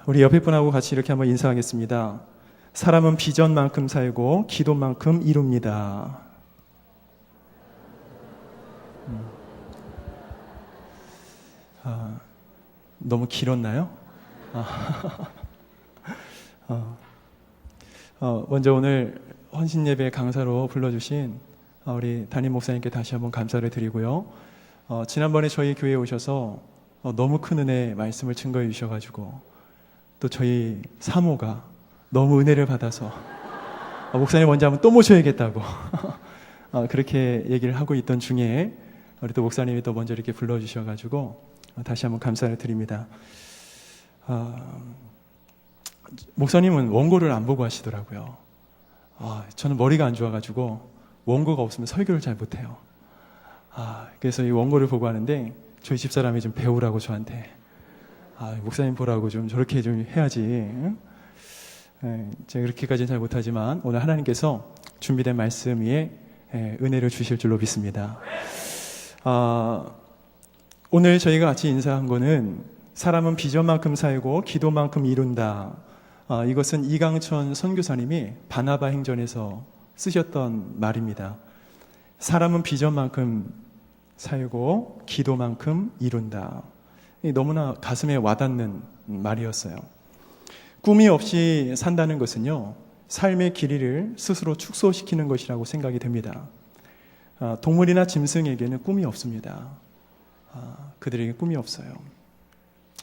우리 옆에 분하고 같이 이렇게 한번 인사하겠습니다. 사람은 비전만큼 살고 기도만큼 이룹니다. 너무 길었나요? 먼저 오늘 헌신예배 강사로 불러주신 우리 담임 목사님께 다시 한번 감사를 드리고요. 지난번에 저희 교회에 오셔서 너무 큰 은혜 말씀을 증거해 주셔가지고 또 저희 사모가 너무 은혜를 받아서 목사님 먼저 한번 또 모셔야겠다고 그렇게 얘기를 하고 있던 중에 우리 또 목사님이 또 먼저 이렇게 불러주셔가지고 다시 한번 감사를 드립니다. 목사님은 원고를 안 보고 하시더라고요. 저는 머리가 안 좋아가지고 원고가 없으면 설교를 잘 못해요. 그래서 이 원고를 보고 하는데 저희 집사람이 좀 배우라고 저한테 목사님 보라고 좀 저렇게 좀 해야지. 응? 제가 그렇게까지는 잘 못하지만 오늘 하나님께서 준비된 말씀 위에 은혜를 주실 줄로 믿습니다. 오늘 저희가 같이 인사한 거는 사람은 비전만큼 살고 기도만큼 이룬다. 이것은 이강천 선교사님이 바나바 행전에서 쓰셨던 말입니다. 사람은 비전만큼 살고 기도만큼 이룬다. 너무나 가슴에 와닿는 말이었어요. 꿈이 없이 산다는 것은요, 삶의 길이를 스스로 축소시키는 것이라고 생각이 됩니다. 동물이나 짐승에게는 꿈이 없습니다. 그들에게 꿈이 없어요.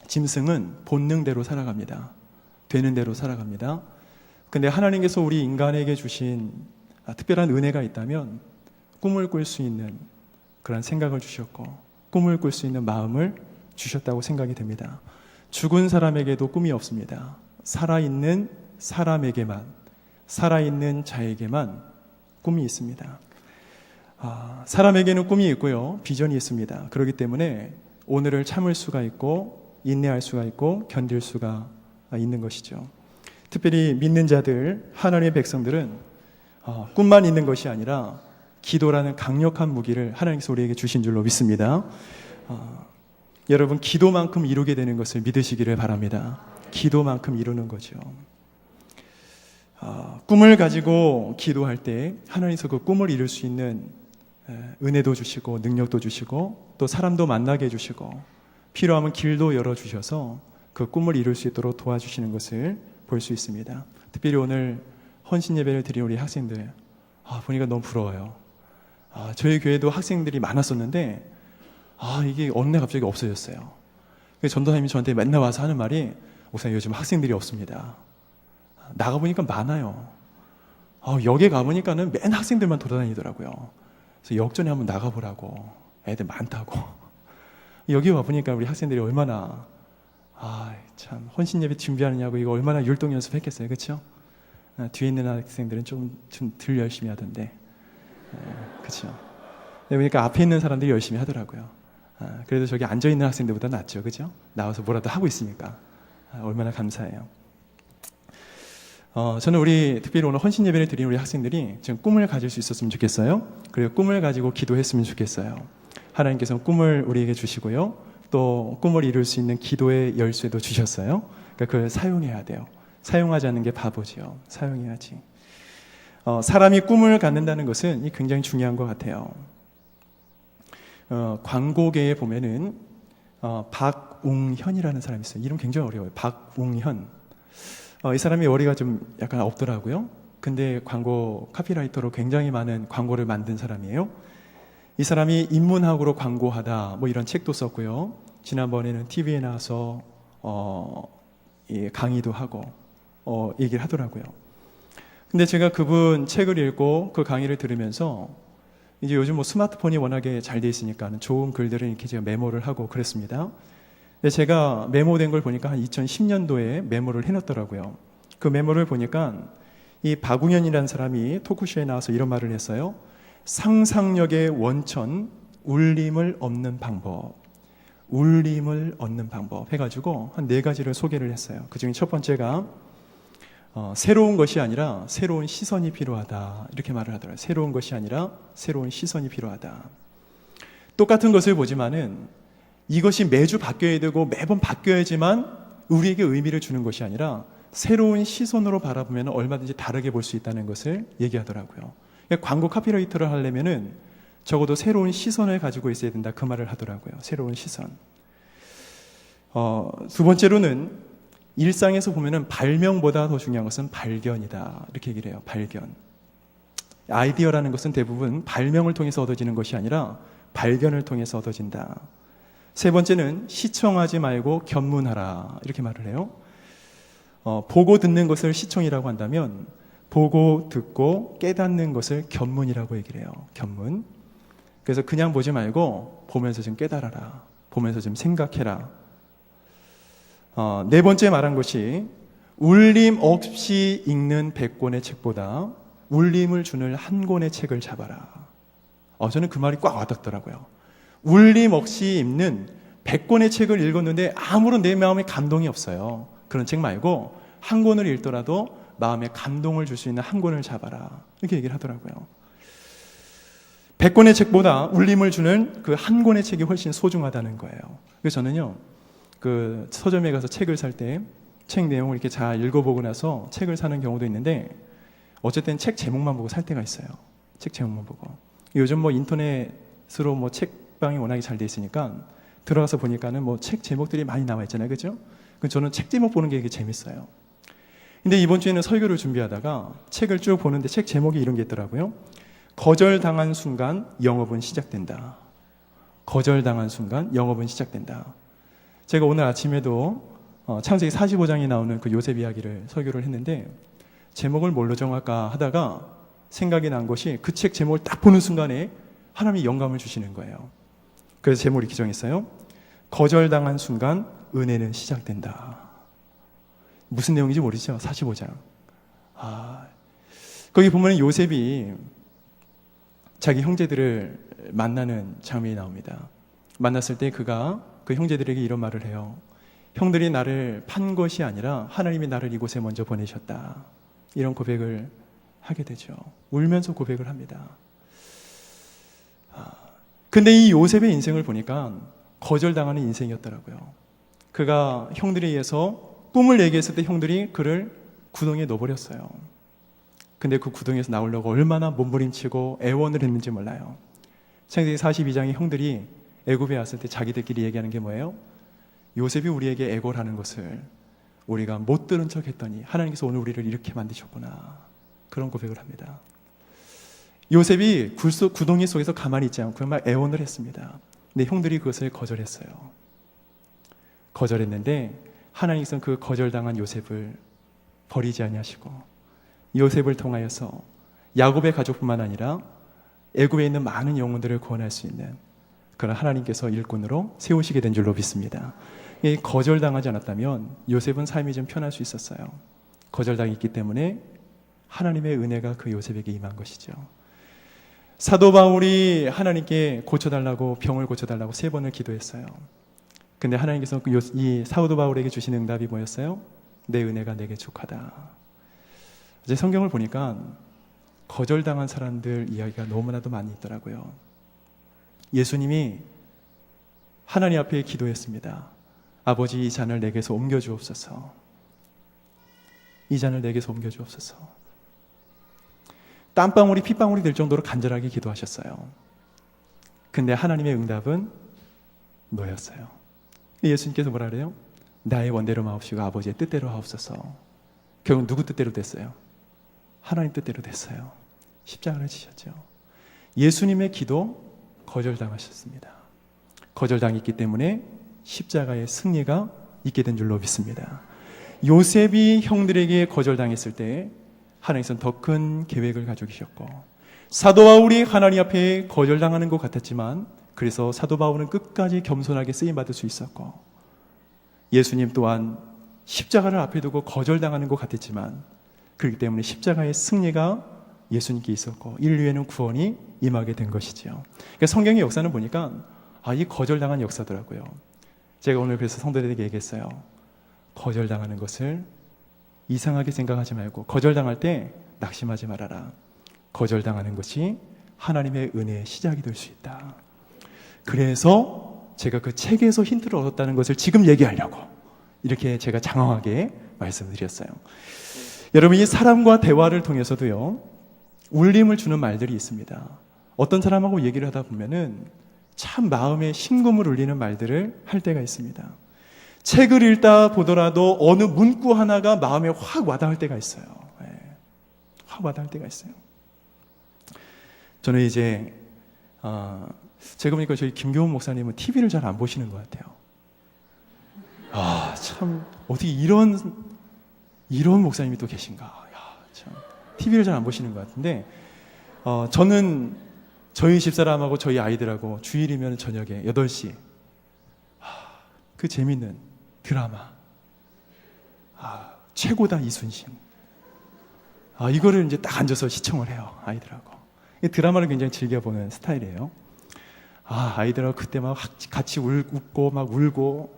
짐승은 본능대로 살아갑니다. 되는 대로 살아갑니다. 근데 하나님께서 우리 인간에게 주신 특별한 은혜가 있다면 꿈을 꿀 수 있는 그런 생각을 주셨고 꿈을 꿀 수 있는 마음을 주셨다고 생각이 됩니다. 죽은 사람에게도 꿈이 없습니다. 살아있는 사람에게만, 살아있는 자에게만 꿈이 있습니다. 사람에게는 꿈이 있고요, 비전이 있습니다. 그렇기 때문에 오늘을 참을 수가 있고 인내할 수가 있고 견딜 수가 있는 것이죠. 특별히 믿는 자들, 하나님의 백성들은 꿈만 있는 것이 아니라 기도라는 강력한 무기를 하나님께서 우리에게 주신 줄로 믿습니다. 여러분, 기도만큼 이루게 되는 것을 믿으시기를 바랍니다. 기도만큼 이루는 거죠. 꿈을 가지고 기도할 때 하나님께서 그 꿈을 이룰 수 있는 은혜도 주시고 능력도 주시고 또 사람도 만나게 해주시고 필요하면 길도 열어주셔서 그 꿈을 이룰 수 있도록 도와주시는 것을 볼 수 있습니다. 특별히 오늘 헌신 예배를 드린 우리 학생들 보니까 너무 부러워요. 저희 교회도 학생들이 많았었는데 이게 어느 날 갑자기 없어졌어요. 그래서 전도사님이 저한테 맨날 와서 하는 말이, 목사님 요즘 학생들이 없습니다. 나가보니까 많아요. 역에 가보니까는 맨 학생들만 돌아다니더라고요. 그래서 역전에 한번 나가보라고, 애들 많다고. 여기 와보니까 우리 학생들이 얼마나 참 헌신 예배 준비하느냐고 이거 얼마나 율동 연습했겠어요, 그렇죠? 뒤에 있는 학생들은 좀 덜 열심히 하던데, 그렇죠? 그러니까 앞에 있는 사람들이 열심히 하더라고요. 그래도 저기 앉아 있는 학생들보다 낫죠, 그렇죠? 나와서 뭐라도 하고 있으니까 얼마나 감사해요. 저는 우리 특별히 오늘 헌신 예배를 드린 우리 학생들이 지금 꿈을 가질 수 있었으면 좋겠어요. 그리고 꿈을 가지고 기도했으면 좋겠어요. 하나님께서 꿈을 우리에게 주시고요, 또 꿈을 이룰 수 있는 기도의 열쇠도 주셨어요. 그러니까 그걸 사용해야 돼요. 사용하지 않는 게 바보지요. 사용해야지. 사람이 꿈을 갖는다는 것은 굉장히 중요한 것 같아요. 광고계에 보면은 박웅현이라는 사람이 있어요. 이름 굉장히 어려워요. 박웅현. 이 사람이 머리가 좀 약간 없더라고요. 근데 광고 카피라이터로 굉장히 많은 광고를 만든 사람이에요. 이 사람이 인문학으로 광고하다 이런 책도 썼고요. 지난번에는 TV에 나와서 강의도 하고 얘기를 하더라고요. 근데 제가 그분 책을 읽고 그 강의를 들으면서 이제 요즘 스마트폰이 워낙에 잘 돼 있으니까 좋은 글들을 이렇게 제가 메모를 하고 그랬습니다. 근데 제가 메모된 걸 보니까 한 2010년도에 메모를 해놨더라고요. 그 메모를 보니까 이 박웅현이라는 사람이 토크쇼에 나와서 이런 말을 했어요. 상상력의 원천, 울림을 얻는 방법. 울림을 얻는 방법 해가지고 한 4가지를 소개를 했어요. 그 중에 첫 번째가 새로운 것이 아니라 새로운 시선이 필요하다, 이렇게 말을 하더라고요. 새로운 것이 아니라 새로운 시선이 필요하다. 똑같은 것을 보지만은 이것이 매주 바뀌어야 되고 매번 바뀌어야지만 우리에게 의미를 주는 것이 아니라 새로운 시선으로 바라보면 얼마든지 다르게 볼 수 있다는 것을 얘기하더라고요. 그러니까 광고 카피라이터를 하려면은 적어도 새로운 시선을 가지고 있어야 된다, 그 말을 하더라고요. 새로운 시선. 두 번째로는 일상에서 보면은 발명보다 더 중요한 것은 발견이다, 이렇게 얘기를 해요. 발견. 아이디어라는 것은 대부분 발명을 통해서 얻어지는 것이 아니라 발견을 통해서 얻어진다. 세 번째는 시청하지 말고 견문하라, 이렇게 말을 해요. 보고 듣는 것을 시청이라고 한다면 보고 듣고 깨닫는 것을 견문이라고 얘기를 해요. 견문. 그래서 그냥 보지 말고 보면서 좀 깨달아라, 보면서 좀 생각해라. 네 번째 말한 것이 울림 없이 읽는 100권의 책보다 울림을 주는 한 권의 책을 잡아라. 저는 그 말이 꽉 와닿더라고요. 울림 없이 읽는 100권의 책을 읽었는데 아무런 내 마음에 감동이 없어요. 그런 책 말고 한 권을 읽더라도 마음에 감동을 줄 수 있는 한 권을 잡아라, 이렇게 얘기를 하더라고요. 100권의 책보다 울림을 주는 그 한 권의 책이 훨씬 소중하다는 거예요. 그래서 저는요, 그 서점에 가서 책을 살 때 책 내용을 이렇게 잘 읽어보고 나서 책을 사는 경우도 있는데, 어쨌든 책 제목만 보고 살 때가 있어요. 책 제목만 보고. 요즘 뭐 인터넷으로 뭐 책방이 워낙에 잘 돼 있으니까 들어가서 보니까는 뭐 책 제목들이 많이 나와 있잖아요, 그죠? 저는 책 제목 보는 게 되게 재밌어요. 근데 이번 주에는 설교를 준비하다가 책을 쭉 보는데 책 제목이 이런 게 있더라고요. 거절당한 순간 영업은 시작된다. 거절당한 순간 영업은 시작된다. 제가 오늘 아침에도 창세기 45장에 나오는 그 요셉 이야기를 설교를 했는데, 제목을 뭘로 정할까 하다가 생각이 난 것이 그 책 제목을 딱 보는 순간에 하나님이 영감을 주시는 거예요. 그래서 제목을 이렇게 정했어요. 거절당한 순간 은혜는 시작된다. 무슨 내용인지 모르죠? 45장. 거기 보면 요셉이 자기 형제들을 만나는 장면이 나옵니다. 만났을 때 그가 그 형제들에게 이런 말을 해요. 형들이 나를 판 것이 아니라 하나님이 나를 이곳에 먼저 보내셨다. 이런 고백을 하게 되죠. 울면서 고백을 합니다. 근데 이 요셉의 인생을 보니까 거절당하는 인생이었더라고요. 그가 형들에 의해서 꿈을 얘기했을 때 형들이 그를 구덩이에 넣어버렸어요. 근데 그 구덩이에서 나오려고 얼마나 몸부림치고 애원을 했는지 몰라요. 창세기 42장에 형들이 애굽에 왔을 때 자기들끼리 얘기하는 게 뭐예요? 요셉이 우리에게 애고를 하는 것을 우리가 못 들은 척 했더니 하나님께서 오늘 우리를 이렇게 만드셨구나. 그런 고백을 합니다. 요셉이 구덩이 속에서 가만히 있지 않고 정말 애원을 했습니다. 근데 형들이 그것을 거절했어요. 거절했는데 하나님께서는 그 거절당한 요셉을 버리지 아니하시고 요셉을 통하여서 야곱의 가족뿐만 아니라 애굽에 있는 많은 영혼들을 구원할 수 있는 그런 하나님께서 일꾼으로 세우시게 된 줄로 믿습니다. 거절당하지 않았다면 요셉은 삶이 좀 편할 수 있었어요. 거절당했기 때문에 하나님의 은혜가 그 요셉에게 임한 것이죠. 사도 바울이 하나님께 고쳐달라고, 병을 고쳐달라고 3번을 기도했어요. 근데 하나님께서 이 사도 바울에게 주신 응답이 뭐였어요? 내 은혜가 내게 족하다. 이제 성경을 보니까 거절당한 사람들 이야기가 너무나도 많이 있더라고요. 예수님이 하나님 앞에 기도했습니다. 아버지, 이 잔을 내게서 옮겨주옵소서. 이 잔을 내게서 옮겨주옵소서. 땀방울이 핏방울이 될 정도로 간절하게 기도하셨어요. 근데 하나님의 응답은 너였어요. 예수님께서 뭐라 그래요? 나의 원대로 마옵시고 아버지의 뜻대로 하옵소서. 결국 누구 뜻대로 됐어요? 하나님 뜻대로 됐어요. 십자가를 지셨죠. 예수님의 기도 거절당하셨습니다. 거절당했기 때문에 십자가의 승리가 있게 된 줄로 믿습니다. 요셉이 형들에게 거절당했을 때 하나님께서는 더 큰 계획을 가지고 계셨고, 사도 바울이 하나님 앞에 거절당하는 것 같았지만 그래서 사도 바울은 끝까지 겸손하게 쓰임받을 수 있었고, 예수님 또한 십자가를 앞에 두고 거절당하는 것 같았지만 그렇기 때문에 십자가의 승리가 예수님께 있었고 인류에는 구원이 임하게 된 것이죠. 그러니까 성경의 역사는 보니까 이 거절당한 역사더라고요. 제가 오늘 그래서 성도들에게 얘기했어요. 거절당하는 것을 이상하게 생각하지 말고 거절당할 때 낙심하지 말아라. 거절당하는 것이 하나님의 은혜의 시작이 될 수 있다. 그래서 제가 그 책에서 힌트를 얻었다는 것을 지금 얘기하려고 이렇게 제가 장황하게 말씀을 드렸어요. 여러분, 이 사람과 대화를 통해서도요, 울림을 주는 말들이 있습니다. 어떤 사람하고 얘기를 하다 보면은 참 마음에 심금을 울리는 말들을 할 때가 있습니다. 책을 읽다 보더라도 어느 문구 하나가 마음에 확 와닿을 때가 있어요. 확 와닿을 때가 있어요. 저는 이제 제가 보니까 저희 김교훈 목사님은 TV를 잘 안 보시는 것 같아요. 참 어떻게 이런 목사님이 또 계신가. 참 TV를 잘 안 보시는 것 같은데 저는 저희 집사람하고 저희 아이들하고 주일이면 저녁에 8시 그 재밌는 드라마 최고다 이순신 이거를 이제 딱 앉아서 시청을 해요. 아이들하고 이 드라마를 굉장히 즐겨보는 스타일이에요. 아이들하고 그때 막 같이 웃고 막 울고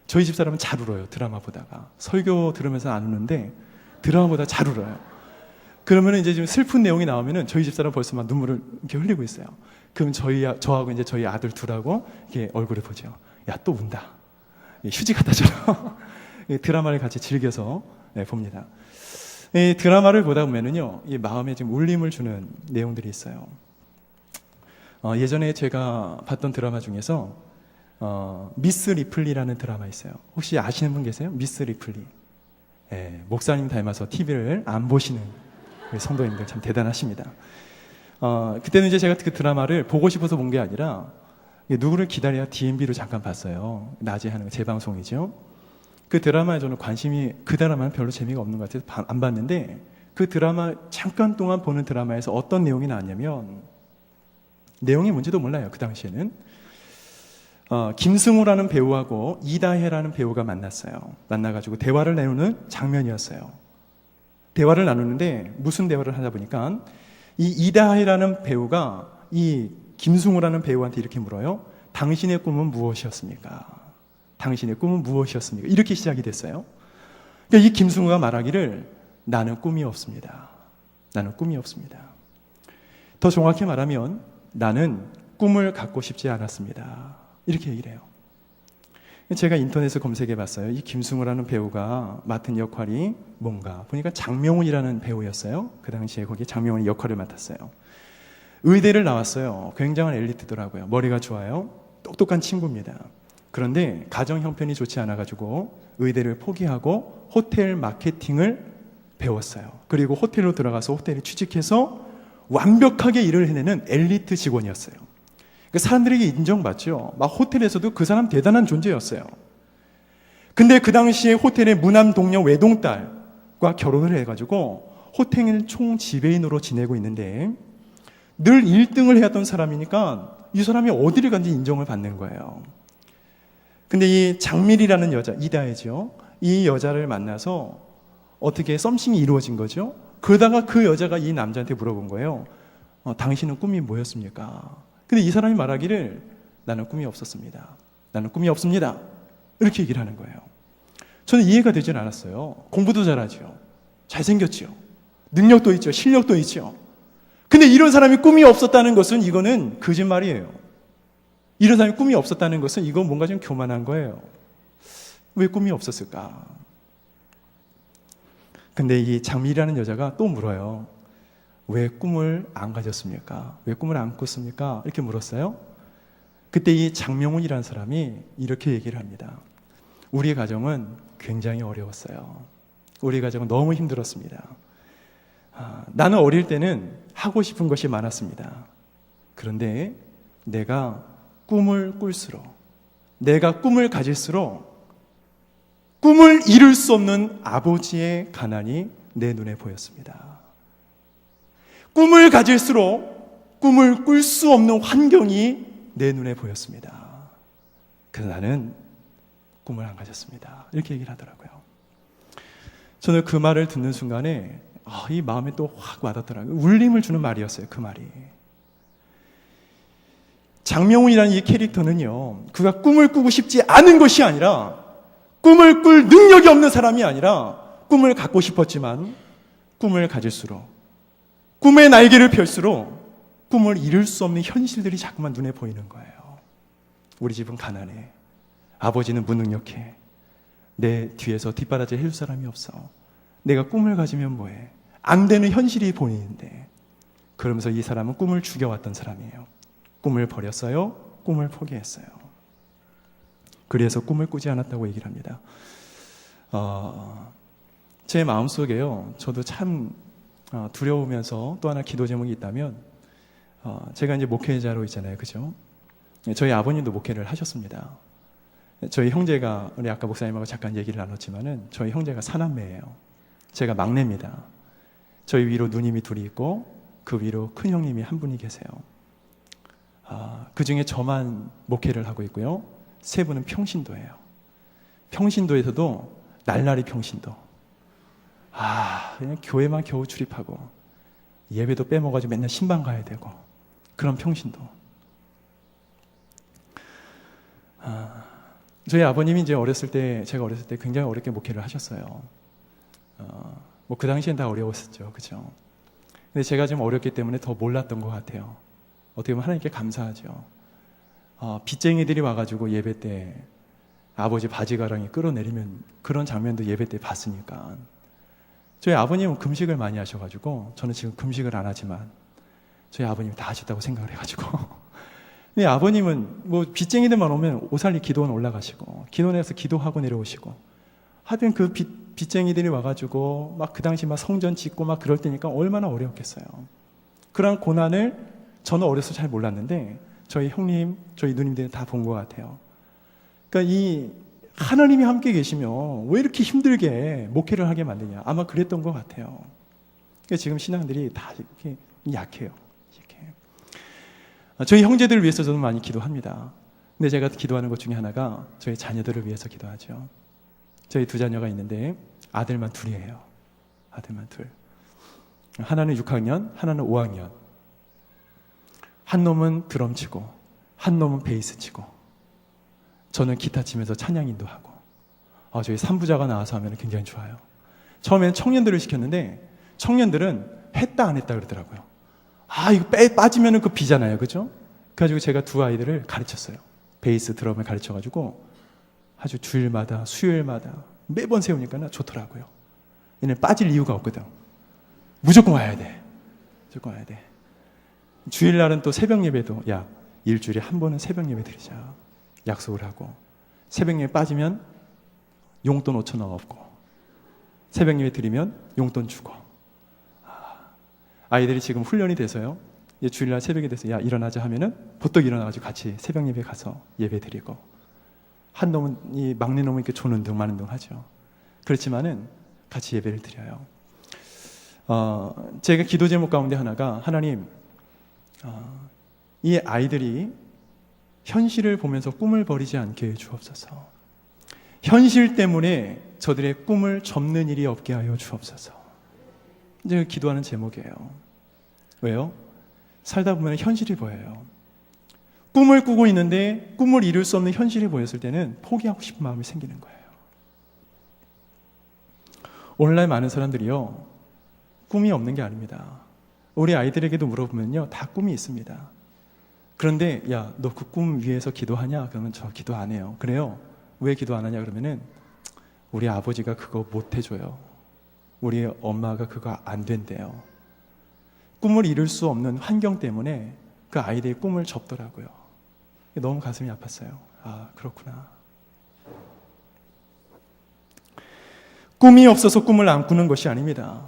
저희 집사람은 잘 울어요. 드라마 보다가 설교 들으면서 안 우는데 드라마 보다 잘 울어요. 그러면 이제 좀 슬픈 내용이 나오면은 저희 집사람 벌써 막 눈물을 이렇게 흘리고 있어요. 그럼 저하고 이제 저희 아들 둘하고 이렇게 얼굴을 보죠. 야, 또 운다. 휴지 갖다 줘라. 드라마를 같이 즐겨서 봅니다. 이 드라마를 보다 보면은요, 이 마음에 좀 울림을 주는 내용들이 있어요. 예전에 제가 봤던 드라마 중에서 미스 리플리라는 드라마 있어요. 혹시 아시는 분 계세요? 미스 리플리. 목사님 닮아서 TV를 안 보시는 성도님들 참 대단하십니다. 그때는 이제 제가 그 드라마를 보고 싶어서 본 게 아니라 누구를 기다려야 DMB로 잠깐 봤어요. 낮에 하는 재방송이죠. 그 드라마에 저는 그 드라마는 별로 재미가 없는 것 같아서 안 봤는데 그 드라마 잠깐 동안 보는 드라마에서 어떤 내용이 나왔냐면 내용이 뭔지도 몰라요. 그 당시에는 김승우라는 배우하고 이다혜라는 배우가 만나가지고 대화를 나누는 장면이었어요. 대화를 나누는데 무슨 대화를 하다 보니까 이 이다혜라는 배우가 이 김승우라는 배우한테 이렇게 물어요. 당신의 꿈은 무엇이었습니까? 당신의 꿈은 무엇이었습니까? 이렇게 시작이 됐어요. 그러니까 이 김승우가 말하기를 나는 꿈이 없습니다. 나는 꿈이 없습니다. 더 정확히 말하면 나는 꿈을 갖고 싶지 않았습니다. 이렇게 얘기를 해요. 제가 인터넷에 검색해 봤어요. 이 김승우라는 배우가 맡은 역할이 뭔가 보니까 장명훈이라는 배우였어요. 그 당시에 거기에 장명훈이 역할을 맡았어요. 의대를 나왔어요. 굉장한 엘리트더라고요. 머리가 좋아요. 똑똑한 친구입니다. 그런데 가정 형편이 좋지 않아가지고 의대를 포기하고 호텔 마케팅을 배웠어요. 그리고 호텔로 들어가서 호텔에 취직해서 완벽하게 일을 해내는 엘리트 직원이었어요. 사람들에게 인정받죠. 막 호텔에서도 그 사람 대단한 존재였어요. 근데 그 당시에 호텔의 무남 동료 외동딸과 결혼을 해가지고 호텔 총 지배인으로 지내고 있는데 늘 1등을 해왔던 사람이니까 이 사람이 어디를 간지 인정을 받는 거예요. 근데 이 장밀이라는 여자, 이다혜죠. 이 여자를 만나서 어떻게 썸씽이 이루어진 거죠. 그러다가 그 여자가 이 남자한테 물어본 거예요. 당신은 꿈이 뭐였습니까? 근데 이 사람이 말하기를 나는 꿈이 없었습니다. 나는 꿈이 없습니다. 이렇게 얘기를 하는 거예요. 저는 이해가 되질 않았어요. 공부도 잘하죠. 잘생겼죠. 능력도 있죠. 실력도 있죠. 근데 이런 사람이 꿈이 없었다는 것은 이거는 거짓말이에요. 이런 사람이 꿈이 없었다는 것은 이건 뭔가 좀 교만한 거예요. 왜 꿈이 없었을까? 근데 이 장미라는 여자가 또 물어요. 왜 꿈을 안 가졌습니까? 왜 꿈을 안 꿨습니까? 이렇게 물었어요. 그때 이 장명훈이라는 사람이 이렇게 얘기를 합니다. 우리 가정은 굉장히 어려웠어요. 우리 가정은 너무 힘들었습니다. 나는 어릴 때는 하고 싶은 것이 많았습니다. 그런데 내가 꿈을 꿀수록, 내가 꿈을 가질수록 꿈을 이룰 수 없는 아버지의 가난이 내 눈에 보였습니다. 꿈을 가질수록 꿈을 꿀 수 없는 환경이 내 눈에 보였습니다. 그래서 나는 꿈을 안 가졌습니다. 이렇게 얘기를 하더라고요. 저는 그 말을 듣는 순간에 이 마음에 또 확 와닿더라고요. 울림을 주는 말이었어요. 그 말이. 장명훈이라는 이 캐릭터는요, 그가 꿈을 꾸고 싶지 않은 것이 아니라 꿈을 꿀 능력이 없는 사람이 아니라 꿈을 갖고 싶었지만 꿈을 가질수록 꿈의 날개를 펼수록 꿈을 이룰 수 없는 현실들이 자꾸만 눈에 보이는 거예요. 우리 집은 가난해. 아버지는 무능력해. 내 뒤에서 뒷바라지 해줄 사람이 없어. 내가 꿈을 가지면 뭐해? 안 되는 현실이 보이는데. 그러면서 이 사람은 꿈을 죽여왔던 사람이에요. 꿈을 버렸어요. 꿈을 포기했어요. 그래서 꿈을 꾸지 않았다고 얘기를 합니다. 제 마음속에요. 저도 참 두려우면서 또 하나 기도 제목이 있다면, 제가 이제 목회자로 있잖아요. 그죠? 저희 아버님도 목회를 하셨습니다. 저희 형제가, 우리 아까 목사님하고 잠깐 얘기를 나눴지만은, 저희 형제가 사남매예요. 제가 막내입니다. 저희 위로 누님이 둘이 있고, 그 위로 큰 형님이 한 분이 계세요. 그 중에 저만 목회를 하고 있고요. 세 분은 평신도예요. 평신도에서도 날라리 평신도. 그냥 교회만 겨우 출입하고, 예배도 빼먹어가지고 맨날 신방 가야 되고, 그런 평신도. 저희 아버님이 이제 제가 어렸을 때 굉장히 어렵게 목회를 하셨어요. 뭐 그 당시엔 다 어려웠었죠. 그죠? 근데 제가 좀 어렸기 때문에 더 몰랐던 것 같아요. 어떻게 보면 하나님께 감사하죠. 빚쟁이들이 와가지고 예배 때 아버지 바지가랑이 끌어내리면 그런 장면도 예배 때 봤으니까. 저희 아버님은 금식을 많이 하셔가지고, 저는 지금 금식을 안 하지만 저희 아버님이 다 하셨다고 생각을 해가지고 근데 아버님은 뭐 빚쟁이들만 오면 오살리 기도원 올라가시고, 기도원에서 기도하고 내려오시고, 하여튼 그 빚쟁이들이 와가지고 막 그 당시 막 성전 짓고 막 그럴 때니까 얼마나 어려웠겠어요. 그런 고난을 저는 어려서 잘 몰랐는데 저희 형님, 저희 누님들이 다 본 것 같아요. 그러니까 이 하나님이 함께 계시면 왜 이렇게 힘들게 목회를 하게 만드냐, 아마 그랬던 것 같아요. 그러니까 지금 신앙들이 다 이렇게 약해요. 이렇게. 저희 형제들을 위해서 저는 많이 기도합니다. 근데 제가 기도하는 것 중에 하나가 저희 자녀들을 위해서 기도하죠. 저희 두 자녀가 있는데 아들만 둘이에요. 아들만 둘. 하나는 6학년, 하나는 5학년. 한 놈은 드럼 치고, 한 놈은 베이스 치고, 저는 기타 치면서 찬양 인도하고. 저희 3부자가 나와서 하면 굉장히 좋아요. 처음에는 청년들을 시켰는데 청년들은 했다 안 했다 그러더라고요. 이거 빠지면 그 비잖아요. 그죠? 그래가지고 제가 두 아이들을 가르쳤어요. 베이스, 드럼을 가르쳐가지고 아주 주일마다, 수요일마다 매번 세우니까 좋더라고요. 얘는 빠질 이유가 없거든. 무조건 와야 돼. 무조건 와야 돼. 주일날은 또 새벽 예배도, 일주일에 한 번은 새벽 예배 드리자. 약속을 하고, 새벽 예배 빠지면 용돈 5,000원 없고, 새벽 예배 드리면 용돈 주고. 아이들이 지금 훈련이 돼서요. 주일날 새벽에 돼서 일어나자 하면은 보떡 일어나가지고 같이 새벽 예배 가서 예배 드리고, 한 놈은, 이 막내 놈은 이렇게 조는 마는 둥 하죠. 그렇지만은 같이 예배를 드려요. 제가 기도 제목 가운데 하나가, 하나님, 이 아이들이 현실을 보면서 꿈을 버리지 않게 해 주옵소서. 현실 때문에 저들의 꿈을 접는 일이 없게 하여 주옵소서. 이제 기도하는 제목이에요. 왜요? 살다 보면 현실이 보여요. 꿈을 꾸고 있는데 꿈을 이룰 수 없는 현실이 보였을 때는 포기하고 싶은 마음이 생기는 거예요. 오늘날 많은 사람들이요, 꿈이 없는 게 아닙니다. 우리 아이들에게도 물어보면요, 다 꿈이 있습니다. 그런데 너 그 꿈 위해서 기도하냐? 그러면 저 기도 안 해요. 그래요? 왜 기도 안 하냐? 그러면은 우리 아버지가 그거 못 해줘요. 우리 엄마가 그거 안 된대요. 꿈을 이룰 수 없는 환경 때문에 그 아이들의 꿈을 접더라고요. 너무 가슴이 아팠어요. 그렇구나. 꿈이 없어서 꿈을 안 꾸는 것이 아닙니다.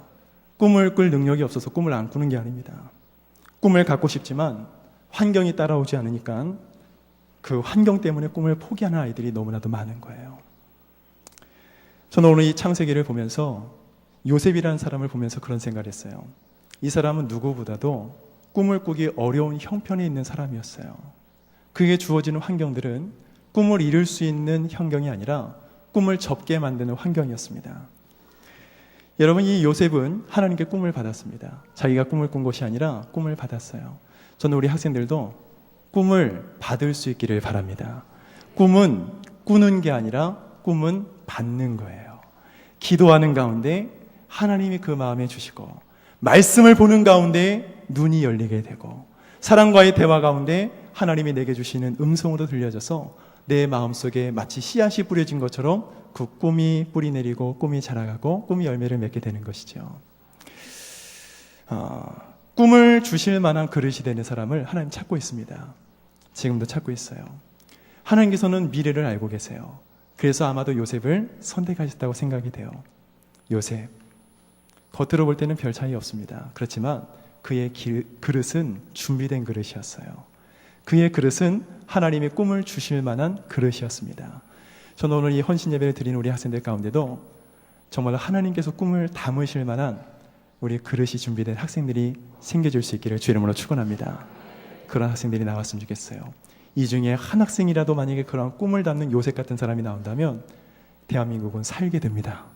꿈을 꿀 능력이 없어서 꿈을 안 꾸는 게 아닙니다. 꿈을 갖고 싶지만 환경이 따라오지 않으니까 그 환경 때문에 꿈을 포기하는 아이들이 너무나도 많은 거예요. 저는 오늘 이 창세기를 보면서 요셉이라는 사람을 보면서 그런 생각을 했어요. 이 사람은 누구보다도 꿈을 꾸기 어려운 형편에 있는 사람이었어요. 그에게 주어지는 환경들은 꿈을 이룰 수 있는 환경이 아니라 꿈을 접게 만드는 환경이었습니다. 여러분, 이 요셉은 하나님께 꿈을 받았습니다. 자기가 꿈을 꾼 것이 아니라 꿈을 받았어요. 저는 우리 학생들도 꿈을 받을 수 있기를 바랍니다. 꿈은 꾸는 게 아니라 꿈은 받는 거예요. 기도하는 가운데 하나님이 그 마음에 주시고, 말씀을 보는 가운데 눈이 열리게 되고, 사람과의 대화 가운데 하나님이 내게 주시는 음성으로 들려져서 내 마음속에 마치 씨앗이 뿌려진 것처럼 그 꿈이 뿌리 내리고 꿈이 자라가고 꿈이 열매를 맺게 되는 것이죠. 꿈을 주실 만한 그릇이 되는 사람을 하나님 찾고 있습니다. 지금도 찾고 있어요. 하나님께서는 미래를 알고 계세요. 그래서 아마도 요셉을 선택하셨다고 생각이 돼요. 요셉, 겉으로 볼 때는 별 차이 없습니다. 그렇지만 그의 그릇은 준비된 그릇이었어요. 그의 그릇은 하나님의 꿈을 주실 만한 그릇이었습니다. 저는 오늘 이 헌신 예배를 드리는 우리 학생들 가운데도 정말 하나님께서 꿈을 담으실 만한 우리 그릇이 준비된 학생들이 생겨줄 수 있기를 주의 이름으로 축원합니다. 그런 학생들이 나왔으면 좋겠어요. 이 중에 한 학생이라도 만약에 그런 꿈을 담는 요셉 같은 사람이 나온다면 대한민국은 살게 됩니다.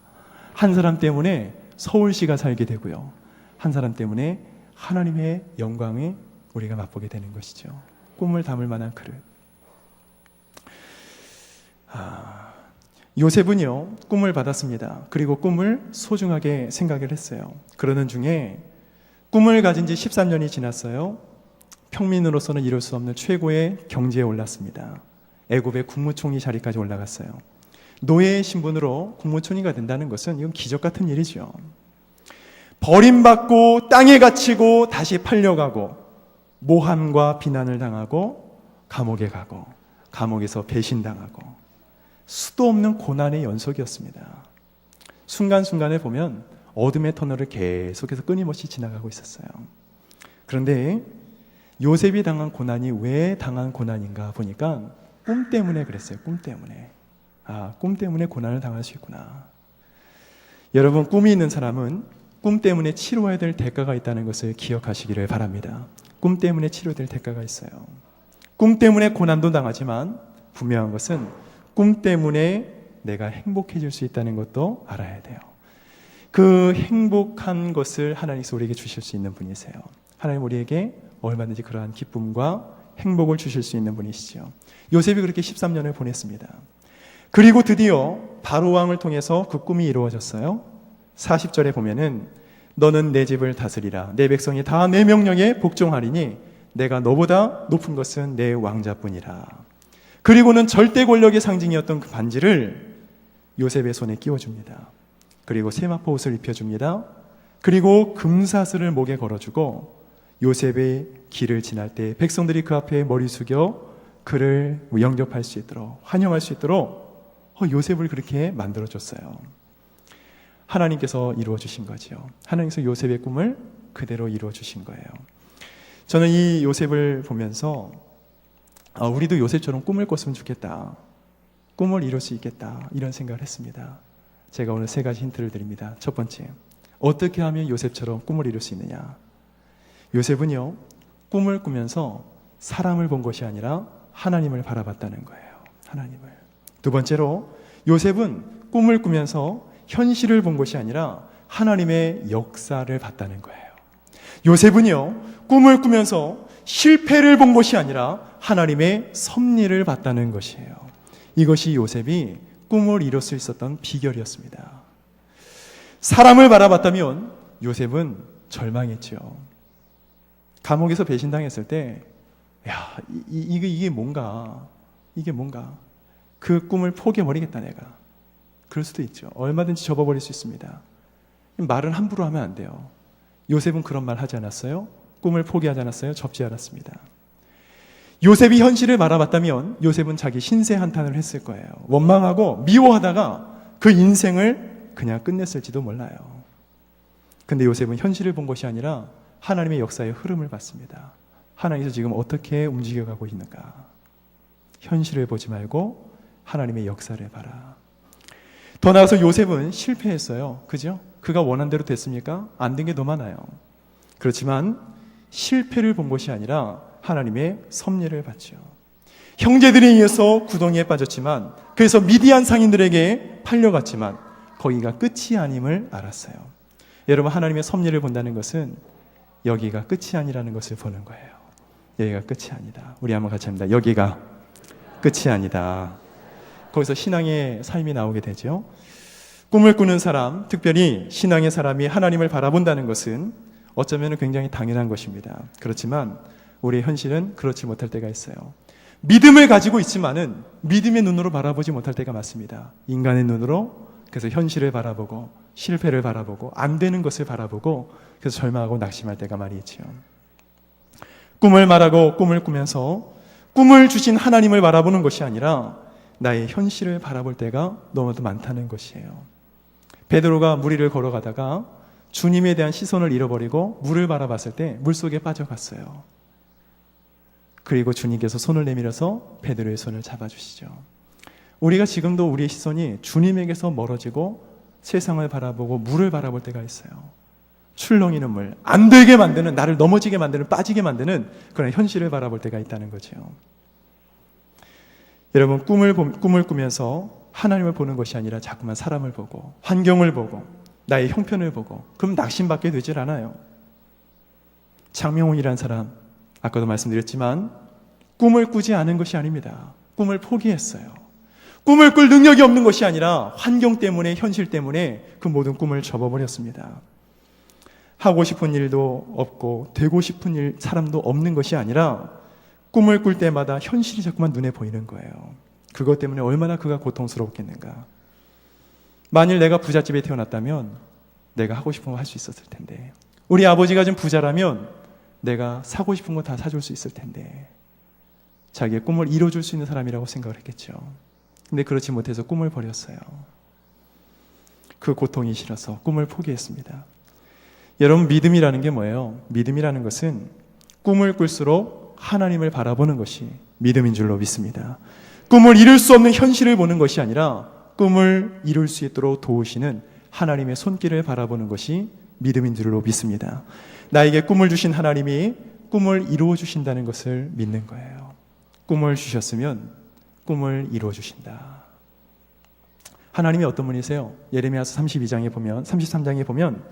한 사람 때문에 서울시가 살게 되고요. 한 사람 때문에 하나님의 영광에 우리가 맛보게 되는 것이죠. 꿈을 담을 만한 그릇. 요셉은요, 꿈을 받았습니다. 그리고 꿈을 소중하게 생각을 했어요. 그러는 중에 꿈을 가진 지 13년이 지났어요. 평민으로서는 이룰 수 없는 최고의 경지에 올랐습니다. 애굽의 국무총리 자리까지 올라갔어요. 노예의 신분으로 국무총리가 된다는 것은 이건 기적 같은 일이죠. 버림받고 땅에 갇히고 다시 팔려가고 모함과 비난을 당하고 감옥에 가고 감옥에서 배신당하고 수도 없는 고난의 연속이었습니다. 순간순간에 보면 어둠의 터널을 계속해서 끊임없이 지나가고 있었어요. 그런데 요셉이 당한 고난이 왜 당한 고난인가 보니까 꿈 때문에 그랬어요. 꿈 때문에. 꿈 때문에 고난을 당할 수 있구나. 여러분, 꿈이 있는 사람은 꿈 때문에 치러야 될 대가가 있다는 것을 기억하시기를 바랍니다. 꿈 때문에 치료될 대가가 있어요. 꿈 때문에 고난도 당하지만 분명한 것은 꿈 때문에 내가 행복해질 수 있다는 것도 알아야 돼요. 그 행복한 것을 하나님께서 우리에게 주실 수 있는 분이세요. 하나님 우리에게 얼마든지 그러한 기쁨과 행복을 주실 수 있는 분이시죠. 요셉이 그렇게 13년을 보냈습니다. 그리고 드디어 바로 왕을 통해서 그 꿈이 이루어졌어요. 40절에 보면은 너는 내 집을 다스리라. 내 백성이 다 내 명령에 복종하리니 내가 너보다 높은 것은 내 왕자뿐이라. 그리고는 절대 권력의 상징이었던 그 반지를 요셉의 손에 끼워줍니다. 그리고 세마포 옷을 입혀줍니다. 그리고 금사슬을 목에 걸어주고 요셉의 길을 지날 때 백성들이 그 앞에 머리 숙여 그를 영접할 수 있도록 환영할 수 있도록 요셉을 그렇게 만들어줬어요. 하나님께서 이루어주신 거죠. 하나님께서 요셉의 꿈을 그대로 이루어주신 거예요. 저는 이 요셉을 보면서 우리도 요셉처럼 꿈을 꿨으면 좋겠다. 꿈을 이룰 수 있겠다. 이런 생각을 했습니다. 제가 오늘 3가지 힌트를 드립니다. 첫 번째, 어떻게 하면 요셉처럼 꿈을 이룰 수 있느냐? 요셉은요, 꿈을 꾸면서 사람을 본 것이 아니라 하나님을 바라봤다는 거예요. 하나님을. 두 번째로, 요셉은 꿈을 꾸면서 현실을 본 것이 아니라 하나님의 역사를 봤다는 거예요. 요셉은요, 꿈을 꾸면서 실패를 본 것이 아니라 하나님의 섭리를 봤다는 것이에요. 이것이 요셉이 꿈을 이룰 수 있었던 비결이었습니다. 사람을 바라봤다면 요셉은 절망했죠. 감옥에서 배신당했을 때, 이게 뭔가, 그 꿈을 포기해버리겠다, 내가. 그럴 수도 있죠. 얼마든지 접어버릴 수 있습니다. 말은 함부로 하면 안 돼요. 요셉은 그런 말 하지 않았어요. 꿈을 포기하지 않았어요. 접지 않았습니다. 요셉이 현실을 바라봤다면 요셉은 자기 신세 한탄을 했을 거예요. 원망하고 미워하다가 그 인생을 그냥 끝냈을지도 몰라요. 근데 요셉은 현실을 본 것이 아니라 하나님의 역사의 흐름을 봤습니다. 하나님께서 지금 어떻게 움직여가고 있는가. 현실을 보지 말고 하나님의 역사를 봐라. 더 나아가서 요셉은 실패했어요. 그죠? 그가 원한 대로 됐습니까? 안 된 게 더 많아요. 그렇지만 실패를 본 것이 아니라 하나님의 섭리를 봤죠. 형제들에 의해서 구덩이에 빠졌지만, 그래서 미디안 상인들에게 팔려갔지만 거기가 끝이 아님을 알았어요. 여러분, 하나님의 섭리를 본다는 것은 여기가 끝이 아니라는 것을 보는 거예요. 여기가 끝이 아니다. 우리 한번 같이 합니다. 여기가 끝이 아니다. 거기서 신앙의 삶이 나오게 되죠. 꿈을 꾸는 사람, 특별히 신앙의 사람이 하나님을 바라본다는 것은 어쩌면 굉장히 당연한 것입니다. 그렇지만 우리의 현실은 그렇지 못할 때가 있어요. 믿음을 가지고 있지만은 믿음의 눈으로 바라보지 못할 때가 많습니다. 인간의 눈으로, 그래서 현실을 바라보고 실패를 바라보고 안 되는 것을 바라보고 그래서 절망하고 낙심할 때가 많이 있지요. 꿈을 말하고 꿈을 꾸면서 꿈을 주신 하나님을 바라보는 것이 아니라 나의 현실을 바라볼 때가 너무도 많다는 것이에요. 베드로가 물 위를 걸어가다가 주님에 대한 시선을 잃어버리고 물을 바라봤을 때 물속에 빠져갔어요. 그리고 주님께서 손을 내밀어서 베드로의 손을 잡아주시죠. 우리가 지금도 우리의 시선이 주님에게서 멀어지고 세상을 바라보고 물을 바라볼 때가 있어요. 출렁이는 물, 안 되게 만드는, 나를 넘어지게 만드는, 빠지게 만드는 그런 현실을 바라볼 때가 있다는 거죠. 여러분, 꿈을 꾸면서 하나님을 보는 것이 아니라 자꾸만 사람을 보고 환경을 보고 나의 형편을 보고 그럼 낙심받게 되질 않아요. 장명훈이라는 사람, 아까도 말씀드렸지만 꿈을 꾸지 않은 것이 아닙니다. 꿈을 포기했어요. 꿈을 꿀 능력이 없는 것이 아니라 환경 때문에, 현실 때문에 그 모든 꿈을 접어버렸습니다. 하고 싶은 일도 없고 되고 싶은 사람도 없는 것이 아니라 꿈을 꿀 때마다 현실이 자꾸만 눈에 보이는 거예요. 그것 때문에 얼마나 그가 고통스러웠겠는가. 만일 내가 부잣집에 태어났다면 내가 하고 싶은 거 할 수 있었을 텐데, 우리 아버지가 좀 부자라면 내가 사고 싶은 거 다 사줄 수 있을 텐데, 자기의 꿈을 이뤄줄 수 있는 사람이라고 생각을 했겠죠. 근데 그렇지 못해서 꿈을 버렸어요. 그 고통이 싫어서 꿈을 포기했습니다. 여러분, 믿음이라는 게 뭐예요? 믿음이라는 것은 꿈을 꿀수록 하나님을 바라보는 것이 믿음인 줄로 믿습니다. 꿈을 이룰 수 없는 현실을 보는 것이 아니라 꿈을 이룰 수 있도록 도우시는 하나님의 손길을 바라보는 것이 믿음인 줄로 믿습니다. 나에게 꿈을 주신 하나님이 꿈을 이루어 주신다는 것을 믿는 거예요. 꿈을 주셨으면 꿈을 이루어 주신다. 하나님이 어떤 분이세요? 예레미야서 33장에 보면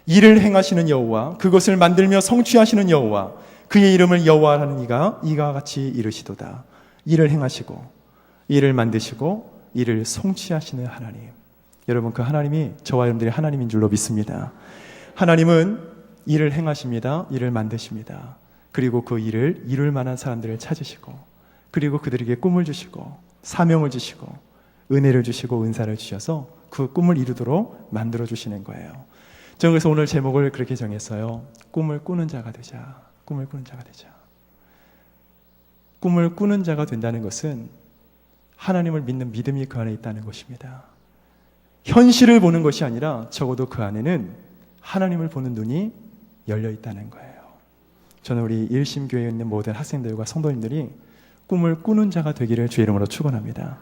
일을 행하시는 여호와, 그것을 만들며 성취하시는 여호와, 그의 이름을 여호와라는 이가 같이 이르시도다. 일을 행하시고 일을 만드시고 일을 성취하시는 하나님. 여러분, 그 하나님이 저와 여러분들의 하나님인 줄로 믿습니다. 하나님은 일을 행하십니다. 일을 만드십니다. 그리고 그 일을 이룰 만한 사람들을 찾으시고, 그리고 그들에게 꿈을 주시고 사명을 주시고 은혜를 주시고 은사를 주셔서 그 꿈을 이루도록 만들어 주시는 거예요. 저는 그래서 오늘 제목을 그렇게 정했어요. 꿈을 꾸는 자가 되자. 꿈을 꾸는 자가 되자. 꿈을 꾸는 자가 된다는 것은 하나님을 믿는 믿음이 그 안에 있다는 것입니다. 현실을 보는 것이 아니라 적어도 그 안에는 하나님을 보는 눈이 열려 있다는 거예요. 저는 우리 일심교회에 있는 모든 학생들과 성도님들이 꿈을 꾸는 자가 되기를 주의 이름으로 축원합니다.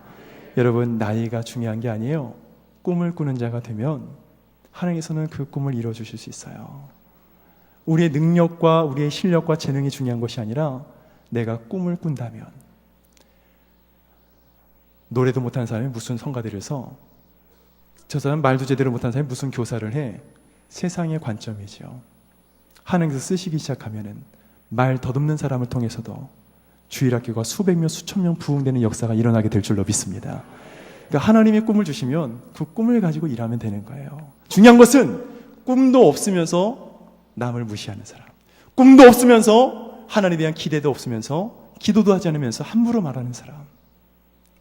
여러분, 나이가 중요한 게 아니에요. 꿈을 꾸는 자가 되면 하나님께서는 그 꿈을 이루어 주실 수 있어요. 우리의 능력과 우리의 실력과 재능이 중요한 것이 아니라 내가 꿈을 꾼다면, 노래도 못하는 사람이 무슨 성가대를 서, 저 사람 말도 제대로 못하는 사람이 무슨 교사를 해. 세상의 관점이죠. 하나님께서 쓰시기 시작하면은 말 더듬는 사람을 통해서도 주일학교가 수백 명, 수천 명 부흥되는 역사가 일어나게 될 줄로 믿습니다. 그러니까 하나님의 꿈을 주시면 그 꿈을 가지고 일하면 되는 거예요. 중요한 것은 꿈도 없으면서 남을 무시하는 사람, 꿈도 없으면서 하나님에 대한 기대도 없으면서 기도도 하지 않으면서 함부로 말하는 사람,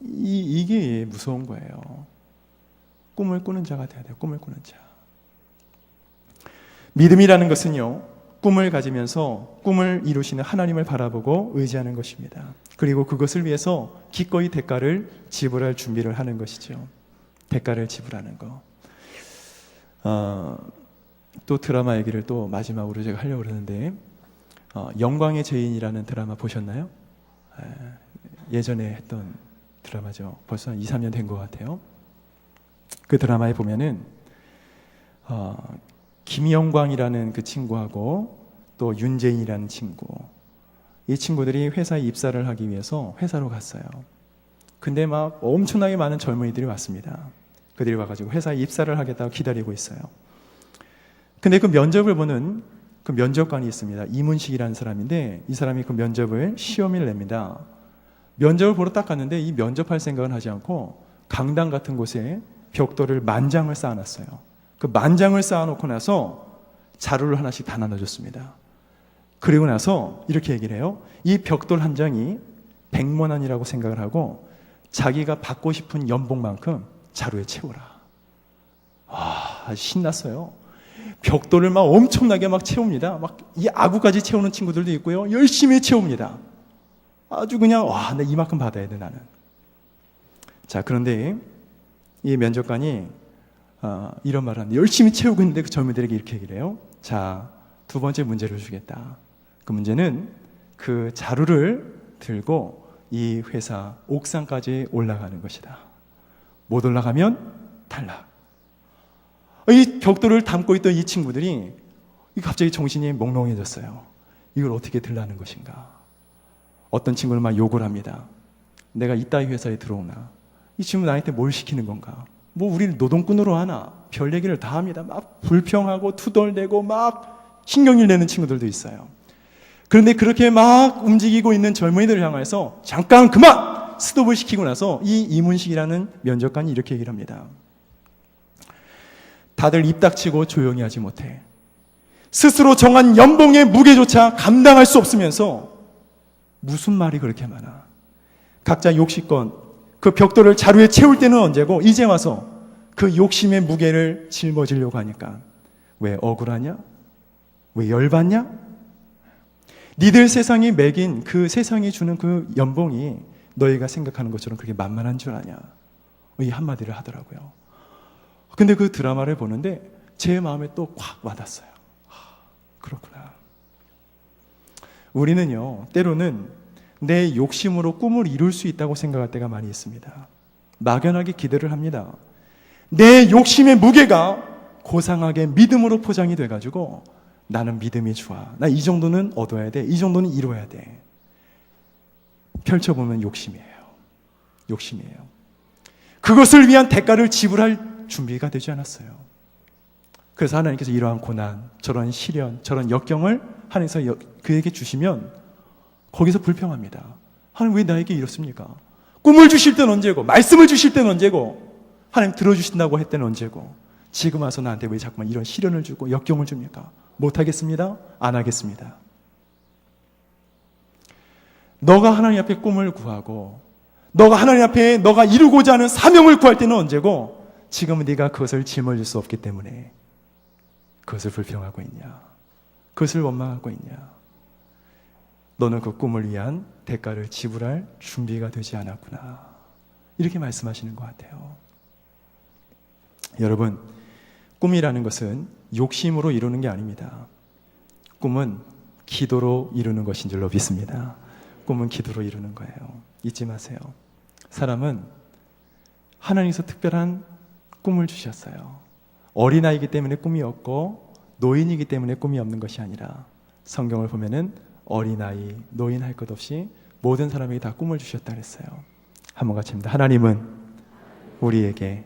이게 무서운 거예요. 꿈을 꾸는 자가 돼야 돼요. 꿈을 꾸는 자. 믿음이라는 것은요, 꿈을 가지면서 꿈을 이루시는 하나님을 바라보고 의지하는 것입니다. 그리고 그것을 위해서 기꺼이 대가를 지불할 준비를 하는 것이죠. 대가를 지불하는 거. 또 드라마 얘기를 또 마지막으로 제가 하려고 그러는데, 영광의 죄인이라는 드라마 보셨나요? 예전에 했던 드라마죠. 벌써 한 2, 3년 된 것 같아요. 그 드라마에 보면은 김영광이라는 그 친구하고 또 윤재인이라는 친구, 이 친구들이 회사에 입사를 하기 위해서 회사로 갔어요. 근데 막 엄청나게 많은 젊은이들이 왔습니다. 그들이 와가지고 회사에 입사를 하겠다고 기다리고 있어요. 근데 그 면접을 보는 그 면접관이 있습니다. 이문식이라는 사람인데, 이 사람이 그 면접을 시험을 냅니다. 면접을 보러 딱 갔는데 이 면접할 생각은 하지 않고 강당 같은 곳에 벽돌을 10,000장을 쌓아놨어요. 그 10,000장을 쌓아놓고 나서 자루를 하나씩 다 나눠줬습니다. 그리고 나서 이렇게 얘기를 해요. 이 벽돌 한 장이 100만 원이라고 생각을 하고 자기가 받고 싶은 연봉만큼 자루에 채우라. 신났어요. 벽돌을 막 엄청나게 막 채웁니다. 막 이 아구까지 채우는 친구들도 있고요. 열심히 채웁니다. 아주 그냥 나 이만큼 받아야 돼 나는. 자, 그런데 이 면접관이 이런 말을 합니다. 열심히 채우고 있는데 그 젊은이들에게 이렇게 얘기를 해요. 자, 두 번째 문제를 주겠다. 그 문제는 그 자루를 들고 이 회사 옥상까지 올라가는 것이다. 못 올라가면 탈락. 이 벽돌을 담고 있던 이 친구들이 갑자기 정신이 몽롱해졌어요. 이걸 어떻게 들라는 것인가. 어떤 친구는 막 욕을 합니다. 내가 이따위 회사에 들어오나. 이 친구 나한테 뭘 시키는 건가. 뭐 우리를 노동꾼으로 하나. 별 얘기를 다 합니다. 막 불평하고 투덜대고 막 신경질 내는 친구들도 있어요. 그런데 그렇게 막 움직이고 있는 젊은이들을 향해서 잠깐 그만! 스톱을 시키고 나서 이 이문식이라는 면접관이 이렇게 얘기를 합니다. 다들 입 닥치고 조용히 하지 못해. 스스로 정한 연봉의 무게조차 감당할 수 없으면서 무슨 말이 그렇게 많아. 각자 욕심껏 그 벽돌을 자루에 채울 때는 언제고 이제 와서 그 욕심의 무게를 짊어지려고 하니까 왜 억울하냐? 왜 열받냐? 니들 세상이 매긴 그 세상이 주는 그 연봉이 너희가 생각하는 것처럼 그렇게 만만한 줄 아냐? 이 한마디를 하더라고요. 근데 그 드라마를 보는데 제 마음에 또 확 와닿았어요. 그렇구나. 우리는요, 때로는 내 욕심으로 꿈을 이룰 수 있다고 생각할 때가 많이 있습니다. 막연하게 기대를 합니다. 내 욕심의 무게가 고상하게 믿음으로 포장이 돼가지고 나는 믿음이 좋아. 나 이 정도는 얻어야 돼. 이 정도는 이뤄야 돼. 펼쳐보면 욕심이에요. 욕심이에요. 그것을 위한 대가를 지불할 준비가 되지 않았어요. 그래서 하나님께서 이러한 고난, 저런 시련, 저런 역경을 하나님께서 그에게 주시면 거기서 불평합니다. 하나님 왜 나에게 이렇습니까? 꿈을 주실 때는 언제고, 말씀을 주실 때는 언제고, 하나님 들어주신다고 할 때는 언제고, 지금 와서 나한테 왜 자꾸만 이런 시련을 주고 역경을 줍니까? 못하겠습니다. 안 하겠습니다. 너가 하나님 앞에 꿈을 구하고 너가 하나님 앞에 너가 이루고자 하는 사명을 구할 때는 언제고 지금은 네가 그것을 짊어질 수 없기 때문에 그것을 불평하고 있냐? 그것을 원망하고 있냐? 너는 그 꿈을 위한 대가를 지불할 준비가 되지 않았구나. 이렇게 말씀하시는 것 같아요. 여러분, 꿈이라는 것은 욕심으로 이루는 게 아닙니다. 꿈은 기도로 이루는 것인 줄로 믿습니다. 꿈은 기도로 이루는 거예요. 잊지 마세요. 사람은 하나님께서 특별한 꿈을 주셨어요. 어린아이이기 때문에 꿈이 없고 노인이기 때문에 꿈이 없는 것이 아니라 성경을 보면은 어린아이, 노인 할 것 없이 모든 사람에게 다 꿈을 주셨다 그랬어요. 한번 같이 합니다. 하나님은 우리에게,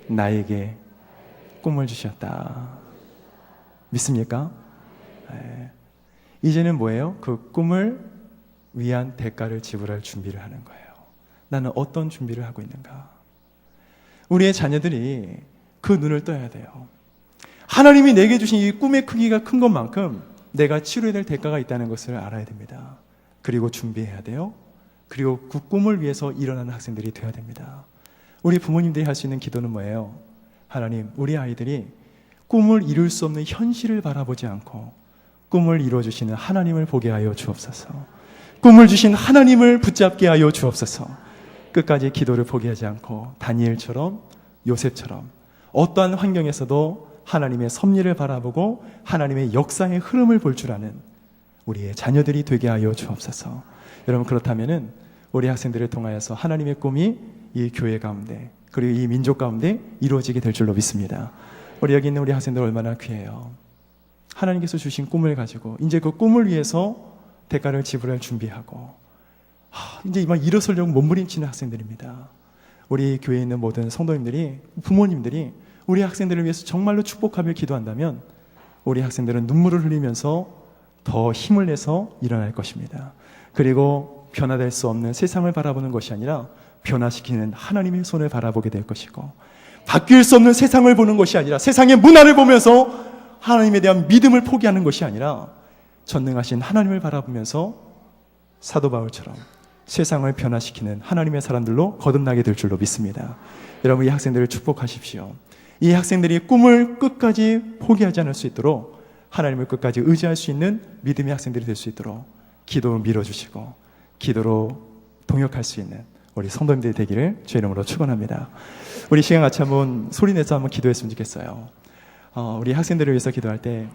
나에게 꿈을 주셨다. 믿습니까? 네. 이제는 뭐예요? 그 꿈을 위한 대가를 지불할 준비를 하는 거예요. 나는 어떤 준비를 하고 있는가? 우리의 자녀들이 그 눈을 떠야 돼요. 하나님이 내게 주신 이 꿈의 크기가 큰 것만큼 내가 치료해야 될 대가가 있다는 것을 알아야 됩니다. 그리고 준비해야 돼요. 그리고 그 꿈을 위해서 일어나는 학생들이 되어야 됩니다. 우리 부모님들이 할 수 있는 기도는 뭐예요? 하나님, 우리 아이들이 꿈을 이룰 수 없는 현실을 바라보지 않고 꿈을 이루어주시는 하나님을 보게 하여 주옵소서. 꿈을 주신 하나님을 붙잡게 하여 주옵소서. 끝까지 기도를 포기하지 않고 다니엘처럼, 요셉처럼 어떠한 환경에서도 하나님의 섭리를 바라보고 하나님의 역사의 흐름을 볼 줄 아는 우리의 자녀들이 되게 하여 주옵소서. 여러분, 그렇다면은 우리 학생들을 통하여서 하나님의 꿈이 이 교회 가운데 그리고 이 민족 가운데 이루어지게 될 줄로 믿습니다. 우리 여기 있는 우리 학생들 얼마나 귀해요. 하나님께서 주신 꿈을 가지고 이제 그 꿈을 위해서 대가를 지불할 준비하고 이제 막 일어서려고 몸부림치는 학생들입니다. 우리 교회에 있는 모든 성도님들이, 부모님들이 우리 학생들을 위해서 정말로 축복하며 기도한다면 우리 학생들은 눈물을 흘리면서 더 힘을 내서 일어날 것입니다. 그리고 변화될 수 없는 세상을 바라보는 것이 아니라 변화시키는 하나님의 손을 바라보게 될 것이고, 바뀔 수 없는 세상을 보는 것이 아니라 세상의 문화를 보면서 하나님에 대한 믿음을 포기하는 것이 아니라 전능하신 하나님을 바라보면서 사도 바울처럼 세상을 변화시키는 하나님의 사람들로 거듭나게 될 줄로 믿습니다. 여러분, 이 학생들을 축복하십시오. 이 학생들이 꿈을 끝까지 포기하지 않을 수 있도록, 하나님을 끝까지 의지할 수 있는 믿음의 학생들이 될 수 있도록 기도로 밀어주시고 기도로 동역할 수 있는 우리 성도님들이 되기를 주의 이름으로 축원합니다. 우리 시간 같이 한번 소리내서 한번 기도했으면 좋겠어요. 우리 학생들을 위해서 기도할 때